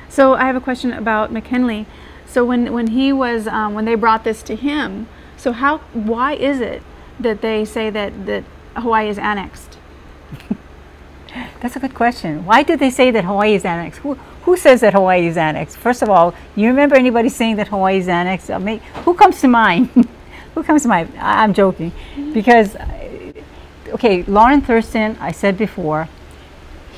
So I have a question about McKinley. So when he was when they brought this to him, so why is it that they say that Hawaii is annexed? That's a good question. Why did they say that Hawaii is annexed? Who says that Hawaii is annexed? First of all, you remember anybody saying that Hawaii is annexed? Who comes to mind? Who comes to mind? I'm joking. Because, okay, Lauren Thurston, I said before,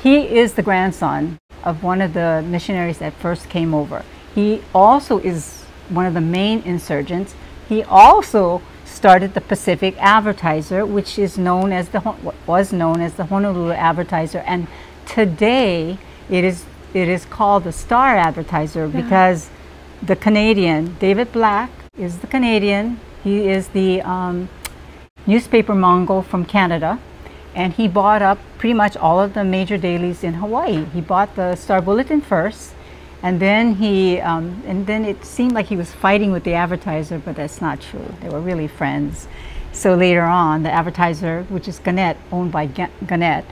he is the grandson of one of the missionaries that first came over. He also is one of the main insurgents. He also started the Pacific Advertiser, which is known as was known as the Honolulu Advertiser, and today it is called the Star Advertiser because the Canadian David Black is the Canadian. He is the newspaper Mongol from Canada, and he bought up pretty much all of the major dailies in Hawaii. He bought the Star Bulletin first, and then it seemed like he was fighting with the Advertiser, but that's not true. They were really friends. So later on, the Advertiser, which is Gannett, owned by Gannett,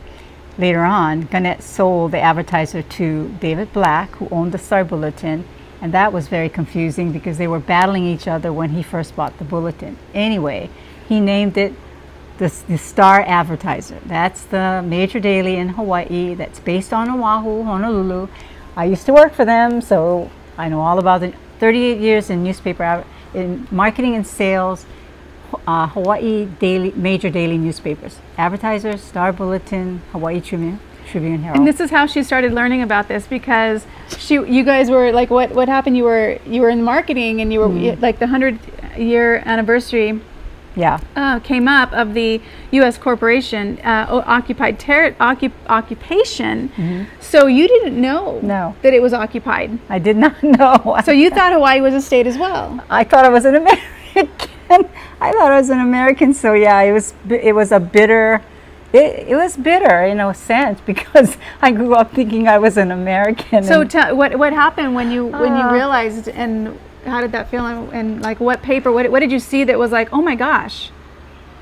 later on, Gannett sold the Advertiser to David Black, who owned the Star Bulletin, and that was very confusing because they were battling each other when he first bought the Bulletin. Anyway, he named it the Star Advertiser. That's the major daily in Hawaii that's based on Oahu, Honolulu. I used to work for them, so I know all about the 38 years in newspaper, in marketing and sales, Hawaii major daily newspapers. Advertiser, Star Bulletin, Hawaii Tribune Herald. And this is how she started learning about this, because you guys were like, what happened? You were in marketing, and you were like the 100-year anniversary. Yeah. Came up of the U.S. corporation occupation. So you didn't know that it was occupied. I did not know. So you thought Hawaii was a state as well. I thought I was an American. I thought I was an American. So yeah, it was a bitter. It was bitter in a sense because I grew up thinking I was an American. So what happened when you realized, and how did that feel, and like what paper, what did you see that was like, oh my gosh,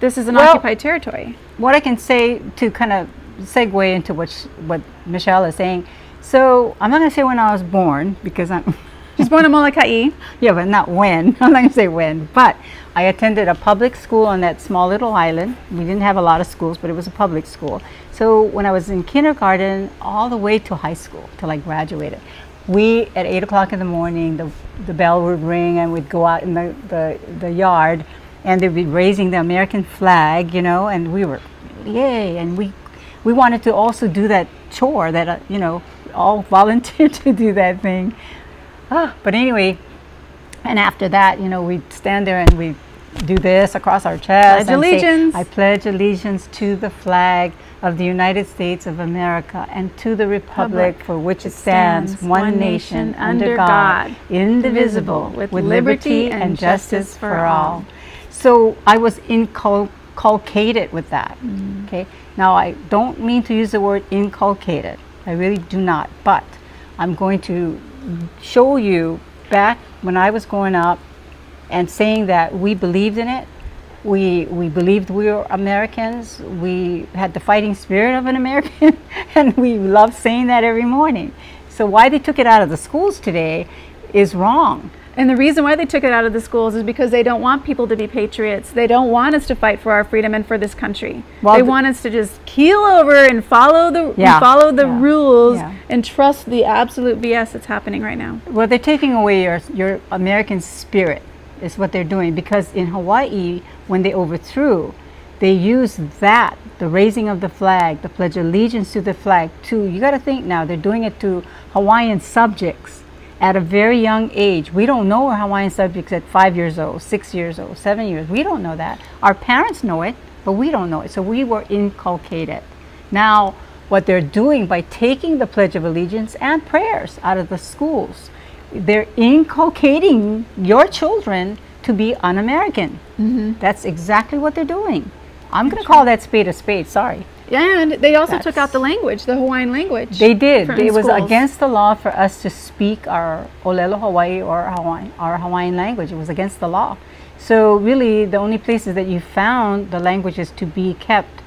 this is an occupied territory? What I can say to kind of segue into what Michelle is saying, so I'm not going to say when I was born because I'm just born in Molokai. Yeah, but not when. I'm not going to say when, but I attended a public school on that small little island. We didn't have a lot of schools, but it was a public school. So when I was in kindergarten all the way to high school till I graduated, at 8 o'clock in the morning, the bell would ring and we'd go out in the yard and they'd be raising the American flag, you know, and we were, yay, and we wanted to also do that chore that, you know, all volunteered to do that thing. But anyway, and after that, you know, we'd stand there and we'd do this across our chest. Pledge allegiance. I pledge allegiance to the flag of the United States of America and to the republic for which it stands, one nation, under God, indivisible, with liberty and justice for all. So I was inculcated with that. Okay. Now I don't mean to use the word inculcated. I really do not. But I'm going to show you back when I was growing up and saying that we believed in it. We believed we were Americans. We had the fighting spirit of an American, and we loved saying that every morning. So why they took it out of the schools today is wrong. And the reason why they took it out of the schools is because they don't want people to be patriots. They don't want us to fight for our freedom and for this country. Well, they want us to just keel over and follow the rules and trust the absolute BS that's happening right now. Well, they're taking away your American spirit is what they're doing, because in Hawaii, when they overthrew, they used that, the raising of the flag, the pledge allegiance to the flag, you got to think now, they're doing it to Hawaiian subjects at a very young age. We don't know we're Hawaiian subjects at 5 years old, 6 years old, 7 years. We don't know that. Our parents know it, but we don't know it. So we were inculcated. Now, what they're doing by taking the Pledge of Allegiance and prayers out of the schools, they're inculcating your children to be un-American. That's exactly what they're doing. I'm going to call that spade a spade, sorry. And they also took out the language, the Hawaiian language. They did. It was against the law for us to speak our Olelo Hawaii or our Hawaiian language. It was against the law. So really, the only places that you found the languages to be kept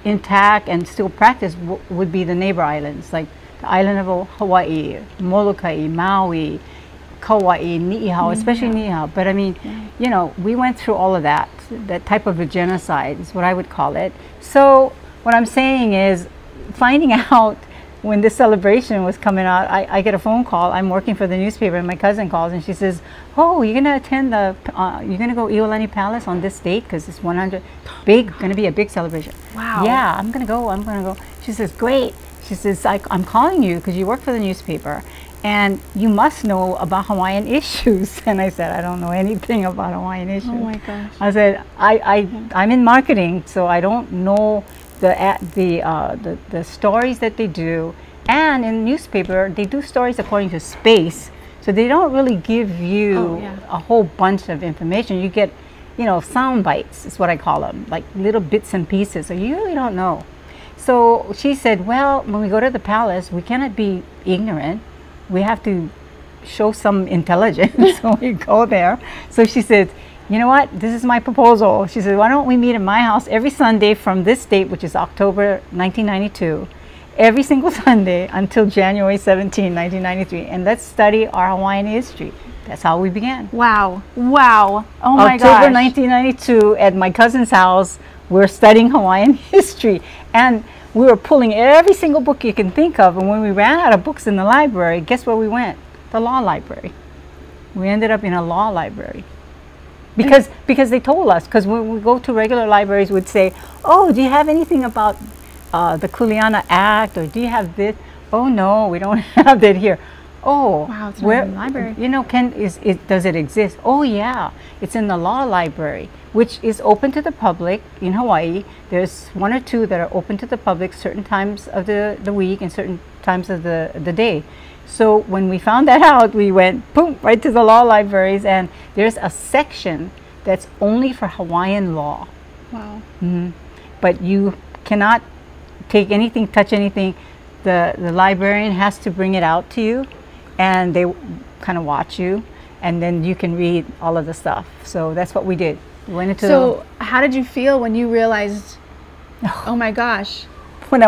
intact and still practiced would be the neighbor islands, like the island of Hawaii, Molokai, Maui, Kauai, Niihau, especially Niihau. But I mean, you know, we went through all of that. That type of a genocide is what I would call it. So what I'm saying is, finding out when this celebration was coming out, I get a phone call. I'm working for the newspaper, and my cousin calls, and she says, "Oh, you're gonna attend the, you're gonna go Iolani Palace on this date because it's 100 big, gonna be a big celebration." Wow. Yeah, I'm gonna go. I'm gonna go. She says, "Great." She says, "I'm calling you because you work for the newspaper, and you must know about Hawaiian issues." And I said, "I don't know anything about Hawaiian issues." Oh my gosh. I said, I'm in marketing, so I don't know the stories that they do. And in newspaper, they do stories according to space, so they don't really give you a whole bunch of information. You get, you know, sound bites is what I call them, like little bits and pieces. So you really don't know. So she said, "Well, when we go to the palace, we cannot be ignorant. We have to show some intelligence when we go there." So she said, "You know what, this is my proposal." She said, "Why don't we meet at my house every Sunday from this date, which is October 1992, every single Sunday until January 17, 1993, and let's study our Hawaiian history." That's how we began. Wow. Wow. Oh my gosh. October 1992 at my cousin's house, we're studying Hawaiian history. And we were pulling every single book you can think of. And when we ran out of books in the library, guess where we went? The law library. We ended up in a law library. Because they told us, because when we go to regular libraries, we'd say, "Oh, do you have anything about the Kuleana Act, or do you have this?" "Oh no, we don't have that here." "Oh, wow, it's not in the library." You know, does it exist? "Oh yeah, it's in the law library, which is open to the public in Hawaii. There's one or two that are open to the public certain times of the week and certain times of the day." So when we found that out, we went boom right to the law libraries, and there's a section that's only for Hawaiian law. Wow. But you cannot take anything, touch anything. The librarian has to bring it out to you, and they kind of watch you, and then you can read all of the stuff. So that's what we did. We went into So how did you feel when you realized, oh my gosh? When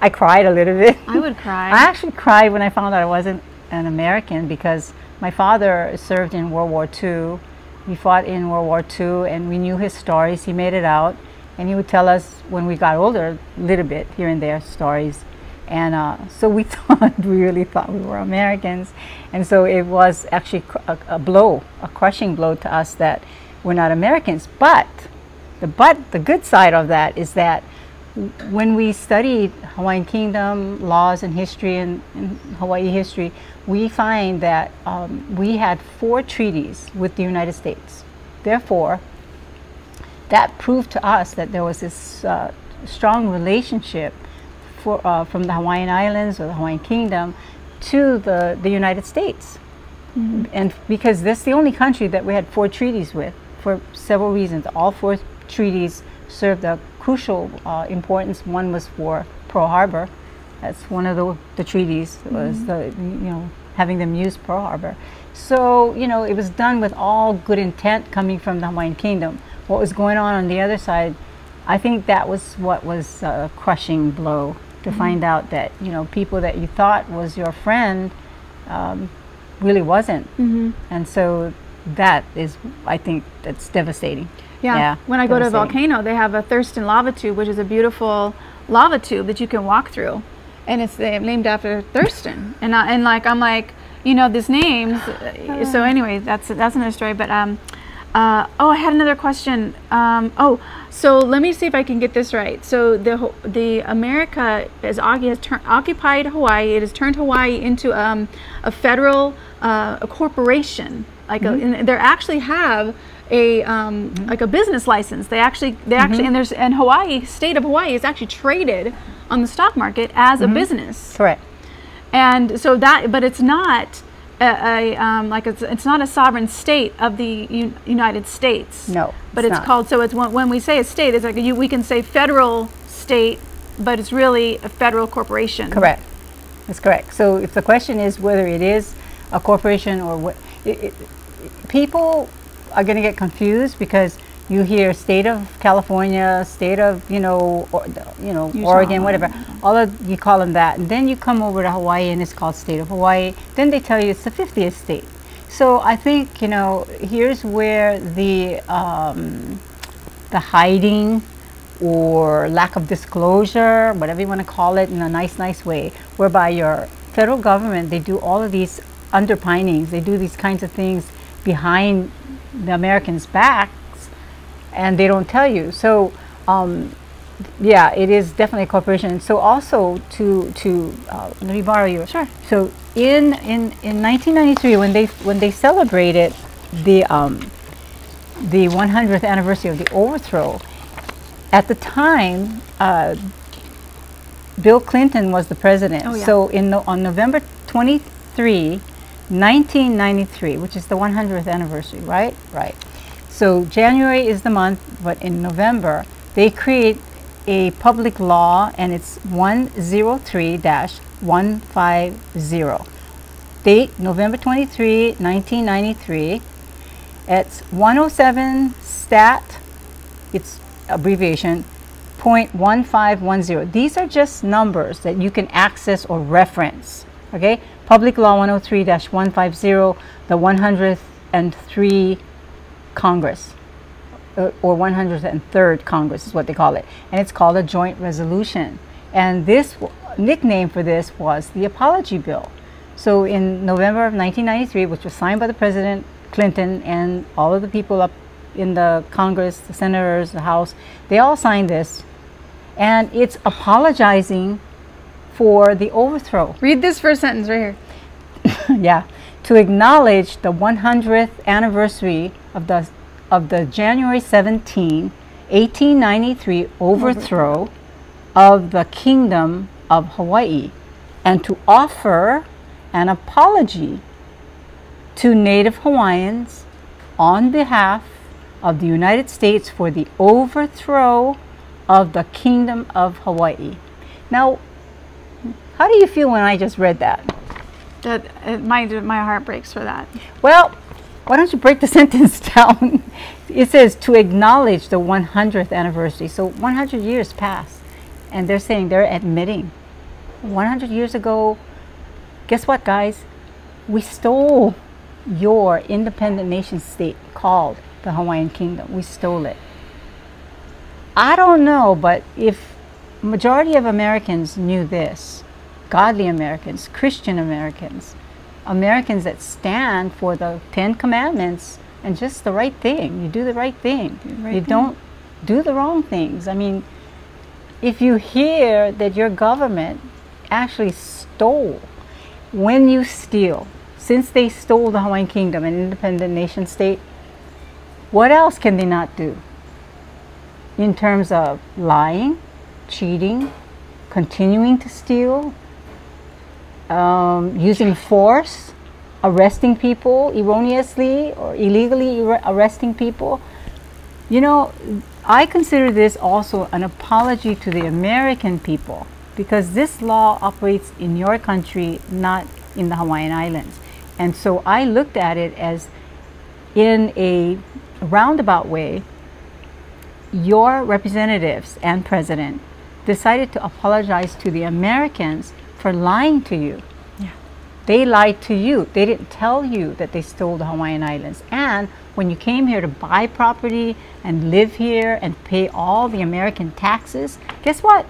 I cried a little bit. I would cry. I actually cried when I found out I wasn't an American, because my father served in World War II. He fought in World War II, and we knew his stories. He made it out, and he would tell us when we got older, a little bit here and there stories. And so we really thought we were Americans. And so it was actually a crushing blow to us that we're not Americans. But the good side of that is that when we studied Hawaiian Kingdom laws and history and Hawaii history, we find that we had 4 treaties with the United States. Therefore, that proved to us that there was this strong relationship from the Hawaiian Islands or the Hawaiian Kingdom to the United States. And because that's the only country that we had 4 treaties with for several reasons. All 4 treaties served a crucial importance. One was for Pearl Harbor. That's one of the treaties, was having them use Pearl Harbor. So, it was done with all good intent coming from the Hawaiian Kingdom. What was going on the other side, I think that was what was a crushing blow, to find out that, people that you thought was your friend really wasn't. And so that is, I think, that's devastating. Yeah. When I go to a volcano, they have a Thurston lava tube, which is a beautiful lava tube that you can walk through, and it's named after Thurston. And I'm like, this name. So anyway, that's another story. But I had another question. So let me see if I can get this right. So the America has occupied Hawaii. It has turned Hawaii into a federal a corporation. They actually have a like a business license. They actually and Hawaii, state of Hawaii, is actually traded on the stock market as a business. Correct. And so but it's not it's not a sovereign state of the United States. No, but it's called. So it's when we say a state, it's like we can say federal state, but it's really a federal corporation. Correct. That's correct. So if the question is whether it is a corporation or what, people are going to get confused, because You hear state of California, state of, Oregon, whatever. All of, you call them that. And then you come over to Hawaii and it's called state of Hawaii. Then they tell you it's the 50th state. So I think, here's where the hiding or lack of disclosure, whatever you want to call it, in a nice way, whereby your federal government, they do all of these underpinnings, they do these kinds of things behind the Americans' backs, and they don't tell you. So yeah, it is definitely a corporation. So also to let me borrow you. Sure. So in 1993, when they celebrated the 100th anniversary of the overthrow, at the time Bill Clinton was the president. Oh, yeah. So on November 23, 1993, which is the 100th anniversary, right? Right. So January is the month, but in November they create a public law, and it's 103-150. Date November 23, 1993. It's 107 stat, its abbreviation, .1510. These are just numbers that you can access or reference. Okay, Public Law 103-150, the 103 Congress, or 103rd Congress is what they call it, and it's called a joint resolution. And this nickname for this was the Apology Bill. So in November of 1993, which was signed by the President Clinton and all of the people up in the Congress, the senators, the House, they all signed this, and it's apologizing for the overthrow. Read this first sentence right here. Yeah, to acknowledge the 100th anniversary of the January 17, 1893 overthrow of the Kingdom of Hawaii, and to offer an apology to Native Hawaiians on behalf of the United States for the overthrow of the Kingdom of Hawaii. Now, how do you feel when I just read that? My heart breaks for that. Well, why don't you break the sentence down? It says to acknowledge the 100th anniversary. So 100 years passed, and they're saying, they're admitting 100 years ago, guess what, guys? We stole your independent nation state called the Hawaiian Kingdom. We stole it. I don't know, but if majority of Americans knew this, godly Americans, Christian Americans, Americans that stand for the 10 Commandments and just the right thing. You do the right thing. You don't do the wrong things. I mean, if you hear that your government actually stole, when you steal, since they stole the Hawaiian Kingdom, an independent nation state, what else can they not do? In terms of lying, cheating, continuing to steal, using force, arresting people erroneously or illegally arresting people. You know, I consider this also an apology to the American people, because this law operates in your country, not in the Hawaiian Islands. And so I looked at it as, in a roundabout way, your representatives and president decided to apologize to the Americans for lying to you. Yeah. They lied to you. They didn't tell you that they stole the Hawaiian Islands. And when you came here to buy property and live here and pay all the American taxes, guess what?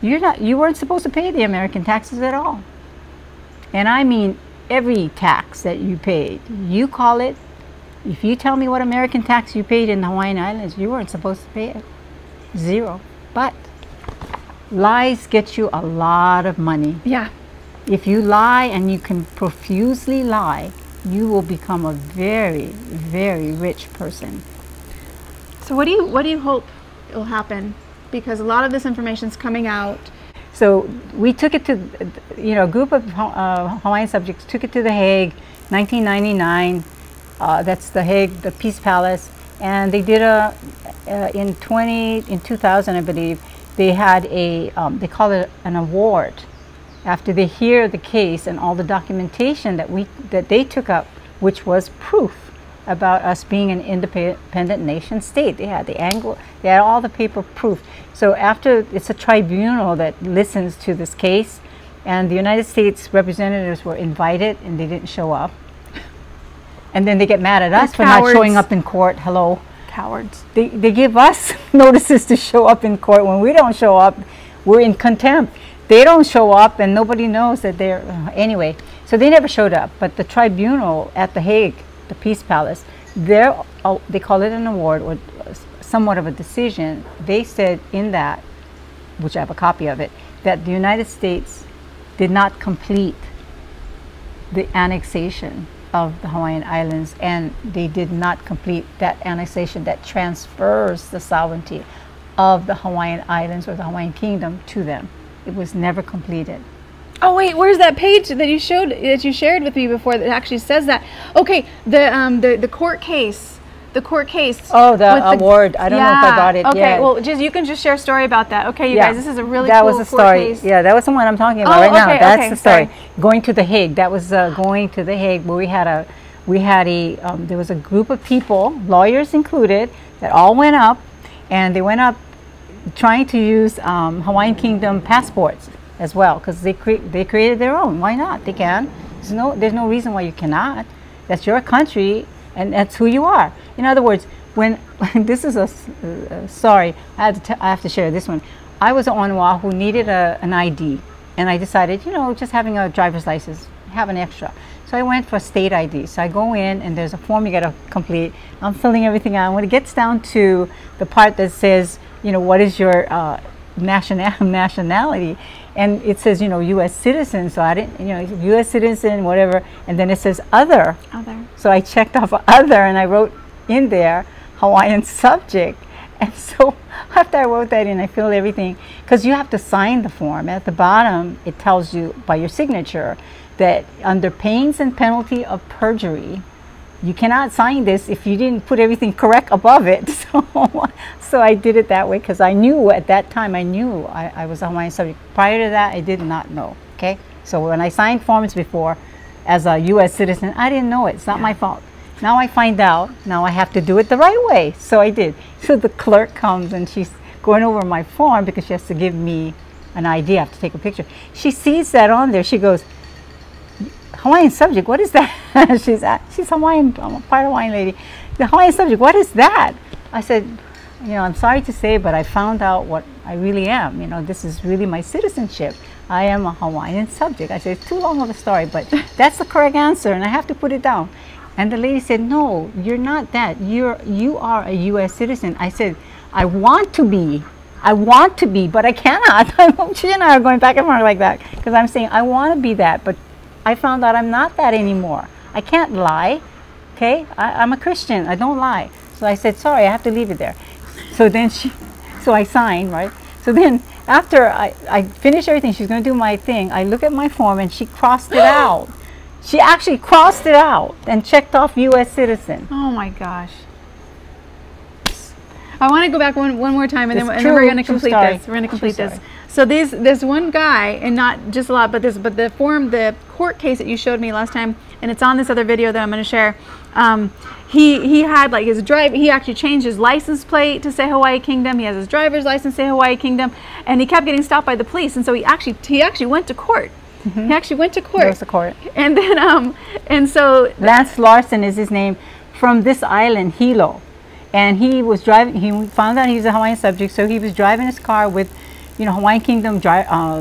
You weren't supposed to pay the American taxes at all. And I mean every tax that you paid. You call it, if you tell me what American tax you paid in the Hawaiian Islands, you weren't supposed to pay it. Zero. But lies get you a lot of money. Yeah. If you lie, and you can profusely lie, you will become a very, very rich person. So what do you hope will happen? Because a lot of this information is coming out. So we took it to, a group of Hawaiian subjects took it to The Hague, 1999. That's The Hague, the Peace Palace, and they did in 2000, I believe. They had a, they call it an award, after they hear the case and all the documentation that they took up, which was proof about us being an independent nation state. They had they had all the paper proof. So after, it's a tribunal that listens to this case, and the United States representatives were invited and they didn't show up. And then they get mad at us for not showing up in court. Hello. Cowards. They give us notices to show up in court. When we don't show up, we're in contempt. They don't show up and nobody knows that they're, anyway. So they never showed up. But the tribunal at The Hague, the Peace Palace, they call it an award or somewhat of a decision. They said in that, which I have a copy of it, that the United States did not complete the annexation of the Hawaiian Islands, and they did not complete that annexation that transfers the sovereignty of the Hawaiian Islands or the Hawaiian Kingdom to them. It was never completed. Oh wait, where's that page that you showed, that you shared with me before, that actually says that? Okay, the court case. The court case. Oh, the award. I don't know if I got it. Okay, yeah. well, you can just share a story about that. Okay, you guys, this is a really that cool was the story. case. Yeah, that was the one I'm talking about right now. That's the story. Going to The Hague. That was going to The Hague, where there was a group of people, lawyers included, that all went up, and they went up trying to use Hawaiian Kingdom passports as well, because they created their own. Why not? They can. There's no reason why you cannot. That's your country, and that's who you are. In other words, when this is sorry, I have to share this one. I was on Oahu, needed an ID, and I decided, just having a driver's license, have an extra. So I went for state ID. So I go in, and there's a form you got to complete. I'm filling everything out. When it gets down to the part that says, what is your nationality, and it says, U.S. citizen. So I didn't, U.S. citizen, whatever, and then it says other. So I checked off other, and I wrote in there Hawaiian subject. And so after I wrote that in, I filled everything, because you have to sign the form. At the bottom, it tells you by your signature that under pains and penalty of perjury, you cannot sign this if you didn't put everything correct above it. So I did it that way, because I knew at that time, I was a Hawaiian subject. Prior to that, I did not know. Okay, so when I signed forms before as a U.S. citizen, I didn't know it. It's not my fault. Now I find out. Now I have to do it the right way. So I did. So the clerk comes, and she's going over my form because she has to give me an ID. I have to take a picture. She sees that on there. She goes, Hawaiian subject, what is that? she's Hawaiian, I'm a part Hawaiian lady. The Hawaiian subject, what is that? I said, I'm sorry to say, but I found out what I really am. This is really my citizenship. I am a Hawaiian subject. I said, it's too long of a story, but that's the correct answer, and I have to put it down. And the lady said, no, you're not that. You are a U.S. citizen. I said, I want to be, but I cannot. She and I are going back and forth like that, because I'm saying I want to be that, but I found out I'm not that anymore. I can't lie. Okay, I'm a Christian. I don't lie. So I said, sorry, I have to leave it there. So then so I signed, right? So then after I finished everything, she's going to do my thing. I look at my form, and she crossed it out. She actually crossed it out and checked off U.S. citizen. Oh my gosh. I want to go back one more time, and then we're going to complete this. We're going to complete this. So this one guy, and not just a lot, but the court case that you showed me last time, and it's on this other video that I'm going to share. He had like he actually changed his license plate to say Hawaii Kingdom. He has his driver's license say Hawaii Kingdom, and he kept getting stopped by the police, and so he actually went to court. Mm-hmm. He actually went to court. Goes to court. And then and so Lance Larson is his name, from this island, Hilo, and he was driving. He found out he's a Hawaiian subject, so he was driving his car with, Hawaiian Kingdom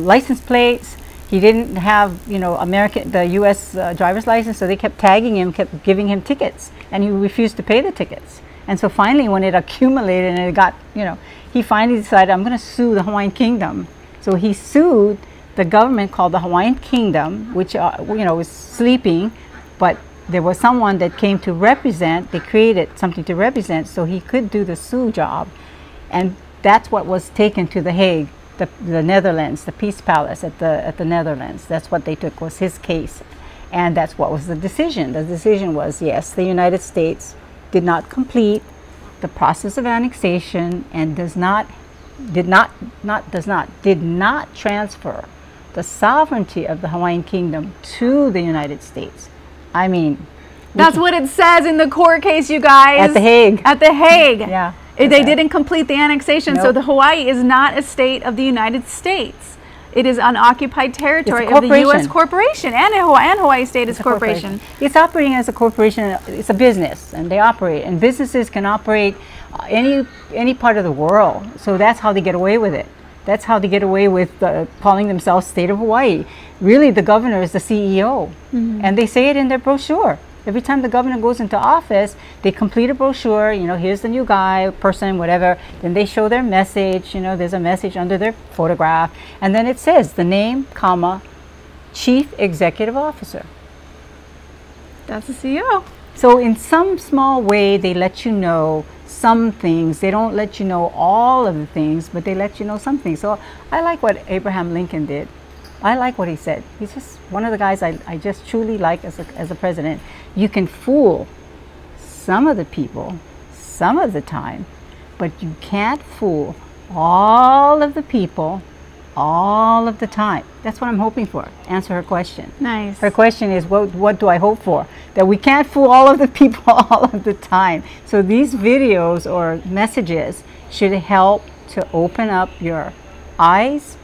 license plates. He didn't have, the U.S. driver's license, so they kept tagging him, kept giving him tickets, and he refused to pay the tickets. And so finally, when it accumulated and it got, he finally decided, I'm going to sue the Hawaiian Kingdom. So he sued the government called the Hawaiian Kingdom, which, was sleeping, but there was someone that came to represent. They created something to represent, so he could do the sue job. And that's what was taken to The Hague, the Netherlands, the Peace Palace at the Netherlands. That's what they took, was his case. And that's what was the decision. The decision was, yes, the United States did not complete the process of annexation and did not transfer the sovereignty of the Hawaiian Kingdom to the United States. I mean, That's what it says in the court case, you guys. At The Hague. At The Hague. Yeah. They didn't complete the annexation, so the Hawaii is not a state of the United States. It is unoccupied territory of the U.S. corporation, and Hawaii State is corporation. It's operating as a corporation. It's a business, and they operate. And businesses can operate any part of the world. So that's how they get away with it. That's how they get away with calling themselves State of Hawaii. Really, the governor is the CEO, and they say it in their brochure. Every time the governor goes into office, they complete a brochure, you know, here's the new guy, person, whatever. Then they show their message, you know, there's a message under their photograph. And then it says the name, comma, Chief Executive Officer. That's the CEO. So in some small way, they let you know some things. They don't let you know all of the things, but they let you know some things. So I like what Abraham Lincoln did. I like what he said. He's just one of the guys I just truly like as a president. You can fool some of the people some of the time, but you can't fool all of the people all of the time. That's what I'm hoping for. Answer her question. Nice. Her question is, what do I hope for? That we can't fool all of the people all of the time. So these videos or messages should help to open up your eyes,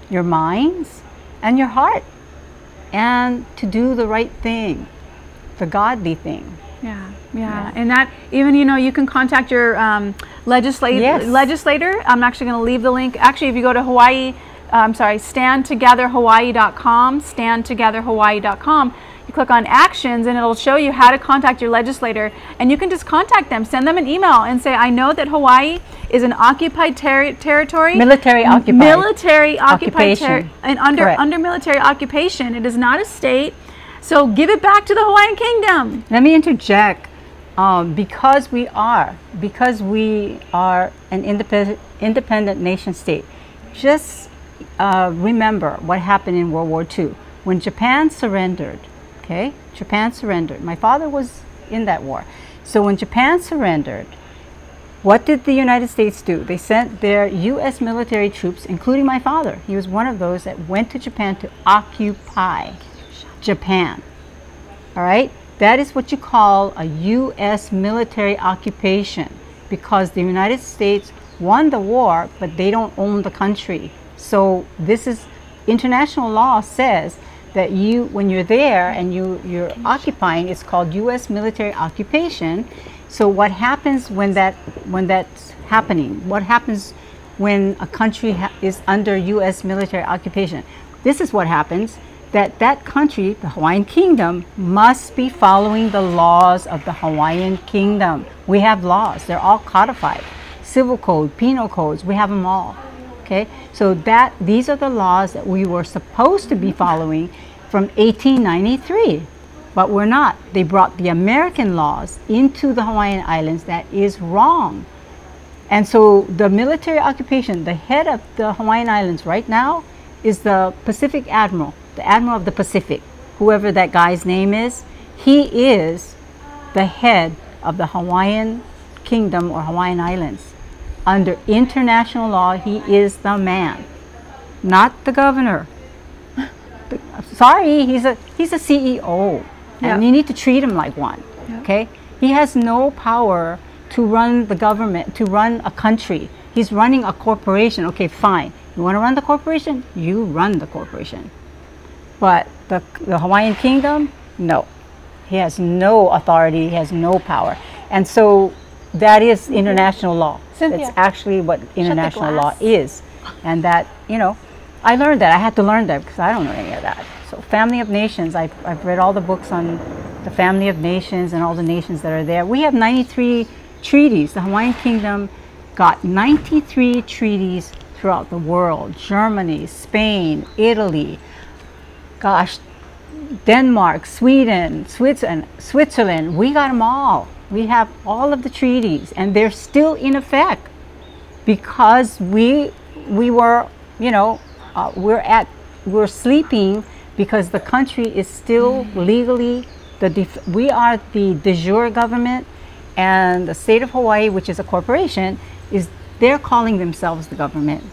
your minds, and your heart, and to do the right thing, the godly thing. Yeah. And that, even, you know, you can contact your legislator. I'm actually going to leave the link. Actually, if you go to standtogetherhawaii.com, standtogetherhawaii.com, you click on actions and it'll show you how to contact your legislator, and you can just contact them, send them an email and say, I know that Hawaii is an occupied territory. Military occupied. Military occupied and under military occupation. It is not a state. So give it back to the Hawaiian Kingdom. Let me interject. Because we are an independent nation state, just remember what happened in World War II. When Japan surrendered, Japan surrendered. My father was in that war. So when Japan surrendered, what did the United States do? They sent their U.S. military troops, including my father. He was one of those that went to Japan to occupy Japan. All right? That is what you call a U.S. military occupation, because the United States won the war, but they don't own the country. So this is, international law says that when you're there and you're occupying, it's called U.S. military occupation. So what happens when that's happening? What happens when a country is under U.S. military occupation? This is what happens. That country, the Hawaiian Kingdom, must be following the laws of the Hawaiian Kingdom. We have laws. They're all codified. Civil code, penal codes, we have them all. Okay? So these are the laws that we were supposed to be following from 1893. But we're not. They brought the American laws into the Hawaiian Islands. That is wrong. And so the military occupation, the head of the Hawaiian Islands right now is the Pacific Admiral. The Admiral of the Pacific, whoever that guy's name is, he is the head of the Hawaiian Kingdom or Hawaiian Islands. Under international law, he is the man, not the governor. Sorry, he's a CEO, and you need to treat him like one. Okay, he has no power to run the government, to run a country. He's running a corporation. Okay, fine. You want to run the corporation? You run the corporation. But the Hawaiian Kingdom, no. He has no authority, he has no power. And so that is international law. That's actually what international law is. And that, you know, I learned that. I had to learn that because I don't know any of that. So Family of Nations, I've read all the books on the Family of Nations and all the nations that are there. We have 93 treaties. The Hawaiian Kingdom got 93 treaties throughout the world. Germany, Spain, Italy, gosh, Denmark, Sweden, Switzerland, we got them all. We have all of the treaties, and they're still in effect because we were, you know, we're sleeping because the country is still legally, we are the de jure government, and the state of Hawaii, which is a corporation, they're calling themselves the government.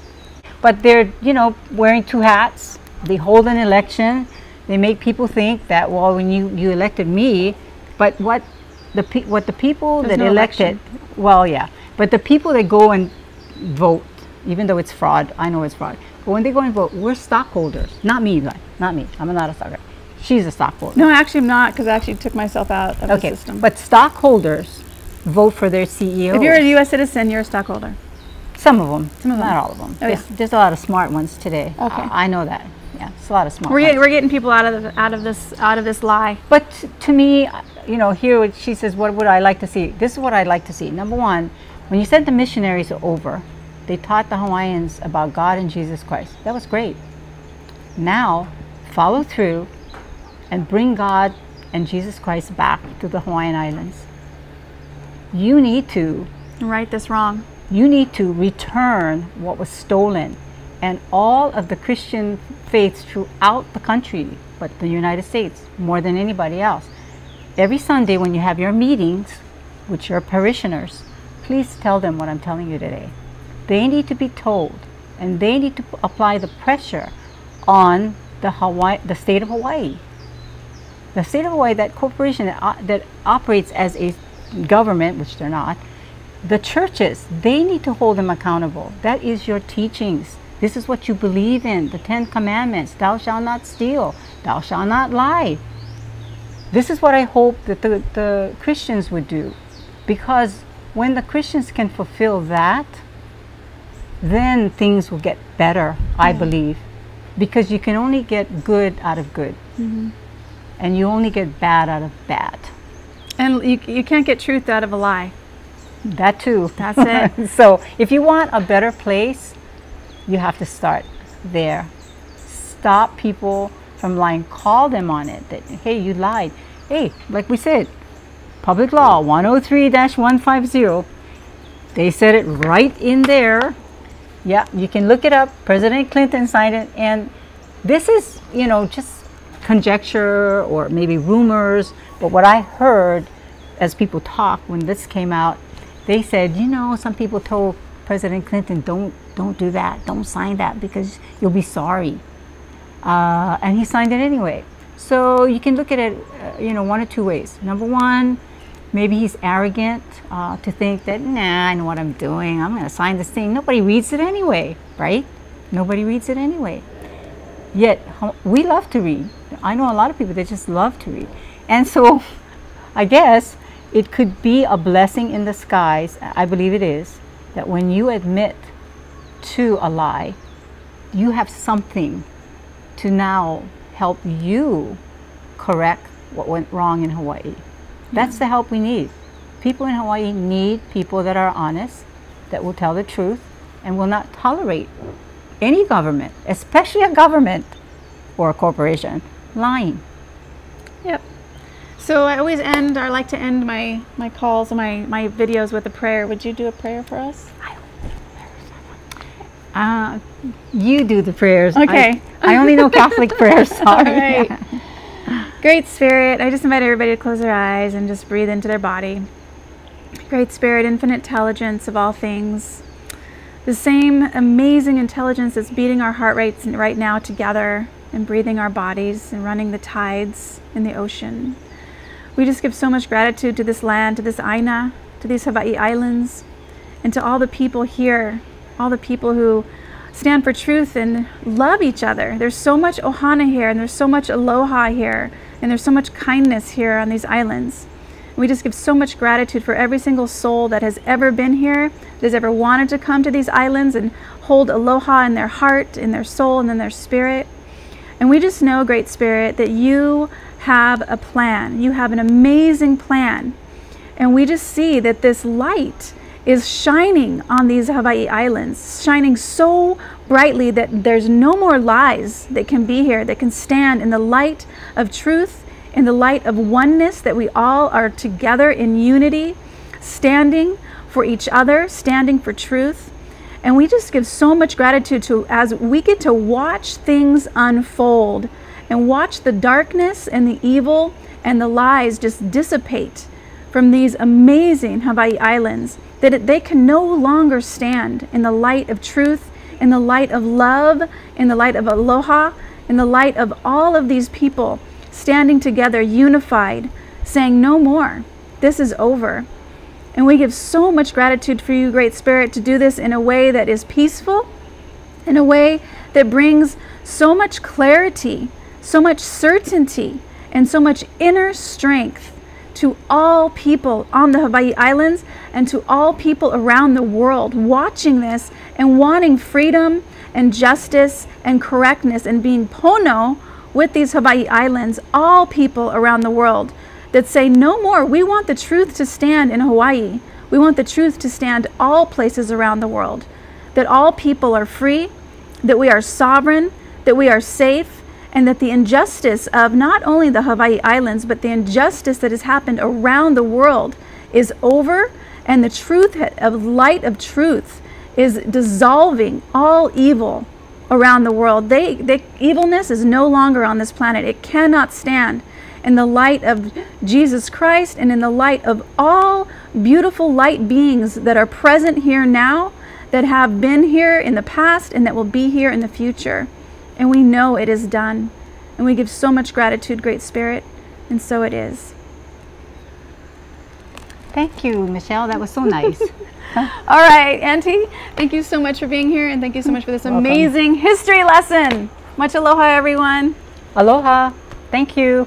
But they're, you know, wearing two hats. They hold an election. They make people think that, well, when you elected me, But what the people There's that no elected, election. well, yeah, but the people that go and vote, even though it's fraud, I know it's fraud, but when they go and vote, we're stockholders. Not me, not me. I'm not a stockholder. She's a stockholder. No, actually I'm not, because I actually took myself out of the system. But stockholders vote for their CEO. If you're a U.S. citizen, you're a stockholder. Some of them, not all of them. Oh, yeah. There's a lot of smart ones today. Okay. I know that. Yeah, it's a lot of smart We're ones. getting people out of this lie. But to me, you know, here she says, what would I like to see? This is what I'd like to see. Number one, when you said the missionaries are over, they taught the Hawaiians about God and Jesus Christ. That was great. Now, follow through and bring God and Jesus Christ back to the Hawaiian Islands. You need to right this wrong. You need to return what was stolen. And all of the Christian faiths throughout the country, but the United States, more than anybody else. Every Sunday when you have your meetings with your parishioners, please tell them what I'm telling you today. They need to be told, and they need to apply the pressure on the state of Hawaii. The state of Hawaii, that corporation that operates as a government, which they're not, the churches, they need to hold them accountable. That is your teachings. This is what you believe in, the 10 Commandments. Thou shalt not steal. Thou shalt not lie. This is what I hope that the Christians would do. Because when the Christians can fulfill that, then things will get better, I believe. Because you can only get good out of good. Mm-hmm. And you only get bad out of bad. And you can't get truth out of a lie. That too. That's it. So if you want a better place, you have to start there. Stop people from lying. Call them on it. That, hey, you lied. Hey, like we said, Public Law 103-150. They said it right in there. Yeah, you can look it up. President Clinton signed it. And this is, you know, just conjecture or maybe rumors. But what I heard as people talk when this came out, they said, you know, some people told President Clinton, don't do that, don't sign that because you'll be sorry. And he signed it anyway. So you can look at it, you know, one or two ways. Number one, maybe he's arrogant to think that, nah, I know what I'm doing. I'm going to sign this thing. Nobody reads it anyway, right? Nobody reads it anyway. Yet we love to read. I know a lot of people that just love to read. And so I guess it could be a blessing in disguise. I believe it is. That when you admit to a lie, you have something to now help you correct what went wrong in Hawaii. That's the help we need. People in Hawaii need people that are honest, that will tell the truth, and will not tolerate any government, especially a government or a corporation, lying. Yep. So I like to end my calls and my videos with a prayer. Would you do a prayer for us? You do the prayers. Okay. I only know Catholic prayers, sorry. All right. Great Spirit, I just invite everybody to close their eyes and just breathe into their body. Great Spirit, infinite intelligence of all things. The same amazing intelligence that's beating our heart rates right now together and breathing our bodies and running the tides in the ocean. We just give so much gratitude to this land, to this Aina, to these Hawaii Islands, and to all the people here, all the people who stand for truth and love each other. There's so much ohana here, and there's so much aloha here, and there's so much kindness here on these islands. And we just give so much gratitude for every single soul that has ever been here, that has ever wanted to come to these islands and hold aloha in their heart, in their soul, and in their spirit. And we just know, Great Spirit, that you have a plan. You have an amazing plan. And we just see that this light is shining on these Hawaii Islands, shining so brightly that there's no more lies that can be here, that can stand in the light of truth, in the light of oneness, that we all are together in unity, standing for each other, standing for truth. And we just give so much gratitude to, as we get to watch things unfold and watch the darkness and the evil and the lies just dissipate from these amazing Hawaii Islands, that they can no longer stand in the light of truth, in the light of love, in the light of aloha, in the light of all of these people standing together, unified, saying, no more. This is over. And we give so much gratitude for you, Great Spirit, to do this in a way that is peaceful, in a way that brings so much clarity, so much certainty, and so much inner strength to all people on the Hawaii Islands and to all people around the world watching this and wanting freedom and justice and correctness and being pono with these Hawaii Islands, all people around the world that say no more. We want the truth to stand in Hawaii. We want the truth to stand all places around the world, that all people are free, that we are sovereign, that we are safe, and that the injustice of not only the Hawaii Islands, but the injustice that has happened around the world is over, and the truth of light of truth is dissolving all evil around the world. Evilness is no longer on this planet. It cannot stand. In the light of Jesus Christ and in the light of all beautiful light beings that are present here now, that have been here in the past and that will be here in the future. And we know it is done. And we give so much gratitude, Great Spirit, and so it is. Thank you, Michelle. That was so nice. All right, Auntie, thank you so much for being here, and thank you so much for this amazing history lesson. Much aloha, everyone. Aloha. Thank you.